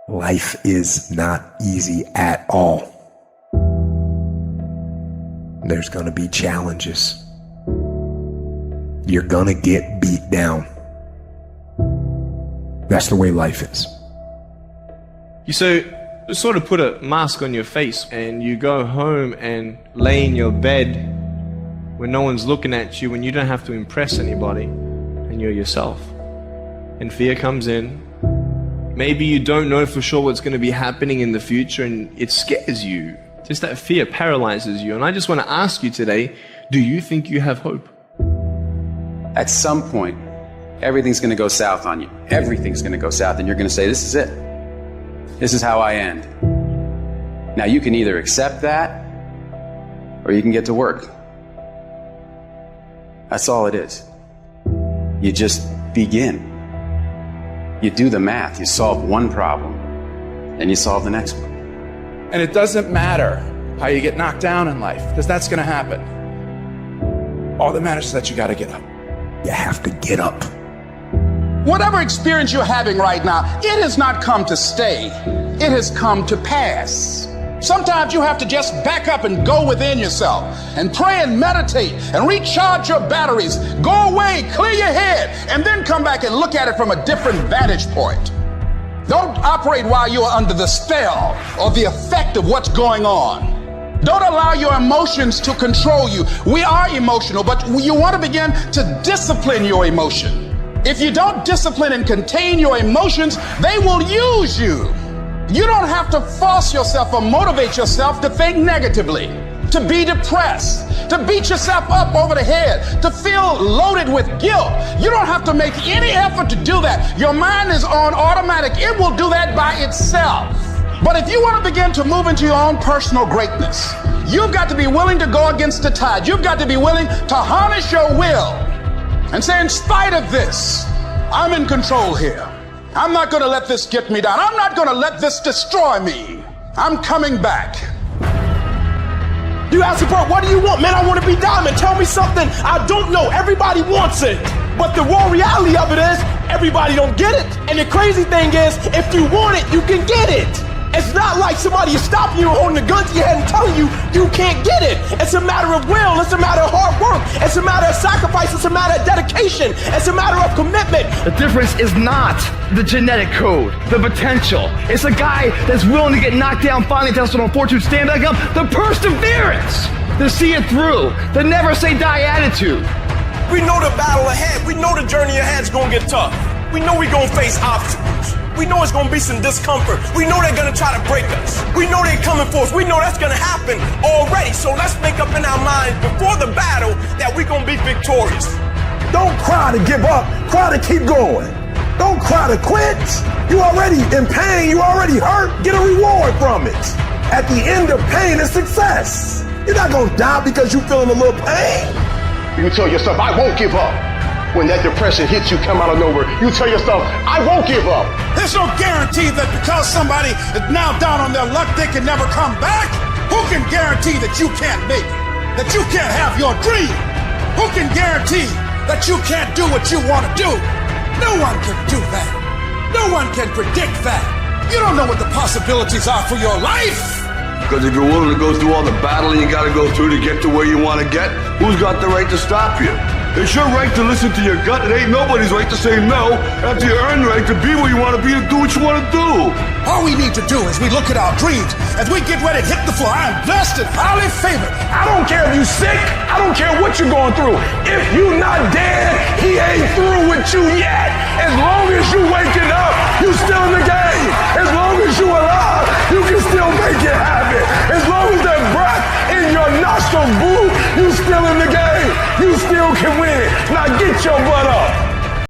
Life is not easy at all. There's gonna be challenges. You're gonna get beat down. That's the way life is. You sort of put a mask on your face and you go home and lay in your bed when no one's looking at you, when you don't have to impress anybody and you're yourself. And fear comes in. Maybe you don't know for sure what's going to be happening in the future and it scares you. Just that fear paralyzes you. And I just want to ask you today, do you think you have hope? At some point, everything's going to go south on you. Everything's going to go south and you're going to say, this is it. This is how I end. Now you can either accept that or you can get to work. That's all it is. You just begin. You do the math, you solve one problem, then you solve the next one. And it doesn't matter how you get knocked down in life, because that's gonna happen. All that matters is that you gotta get up. You have to get up. Whatever experience you're having right now, it has not come to stay. It has come to pass. Sometimes you have to just back up and go within yourself and pray and meditate and recharge your batteries. Go away, clear your head, and then come back and look at it from a different vantage point. Don't operate while you are under the spell or the effect of what's going on. Don't allow your emotions to control you. We are emotional, but you want to begin to discipline your emotion. If you don't discipline and contain your emotions, they will use you. You don't have to force yourself or motivate yourself to think negatively, to be depressed, to beat yourself up over the head, to feel loaded with guilt. You don't have to make any effort to do that. Your mind is on automatic. It will do that by itself. But if you want to begin to move into your own personal greatness, you've got to be willing to go against the tide. You've got to be willing to harness your will and say, in spite of this, I'm in control here. I'm not going to let this get me down. I'm not going to let this destroy me. I'm coming back. You ask, bro, what do you want? Man, I want to be diamond. Tell me something I don't know. Everybody wants it. But the raw reality of it is everybody don't get it. And the crazy thing is, if you want it, you can get it. It's not like somebody is stopping you and holding a gun to your head and telling you you can't get it. It's a matter of will. It's a matter of hard work. It's a matter of sacrifice. It's a matter of dedication. It's a matter of commitment. The difference is not the genetic code, the potential. It's a guy that's willing to get knocked down, finally tested on fortune, stand back up. The perseverance to see it through. The never say die attitude. We know the battle ahead. We know the journey ahead is going to get tough. We know we're going to face obstacles. We know it's going to be some discomfort. We know they're going to try to break us. We know they're coming for us. We know that's going to happen already. So let's make up in our minds before the battle that we're going to be victorious. Don't cry to give up. Cry to keep going. Don't cry to quit. You already in pain. You already hurt. Get a reward from it. At the end of pain is success. You're not going to die because you're feeling a little pain. You tell yourself, I won't give up. When that depression hits you, come out of nowhere, you tell yourself, I won't give up. There's no guarantee that because somebody is now down on their luck, they can never come back. Who can guarantee that you can't make it? That you can't have your dream? Who can guarantee that you can't do what you want to do? No one can do that. No one can predict that. You don't know what the possibilities are for your life. Because if you're willing to go through all the battling you got to go through to get to where you want to get, who's got the right to stop you? It's your right to listen to your gut. It ain't nobody's right to say no after you earn the right to be where you want to be and do what you want to do. All we need to do is we look at our dreams as we get ready to hit the floor. I'm blessed and highly favored. I don't care if you sick. I don't care what you're going through. If you not dead, he ain't through with you yet. As long as you waking up, you still in the game. As long as you alive, you can still make it happen. As long as that breath in your nostrils, boo, you still in the game. You still can win it. Now get your butt up.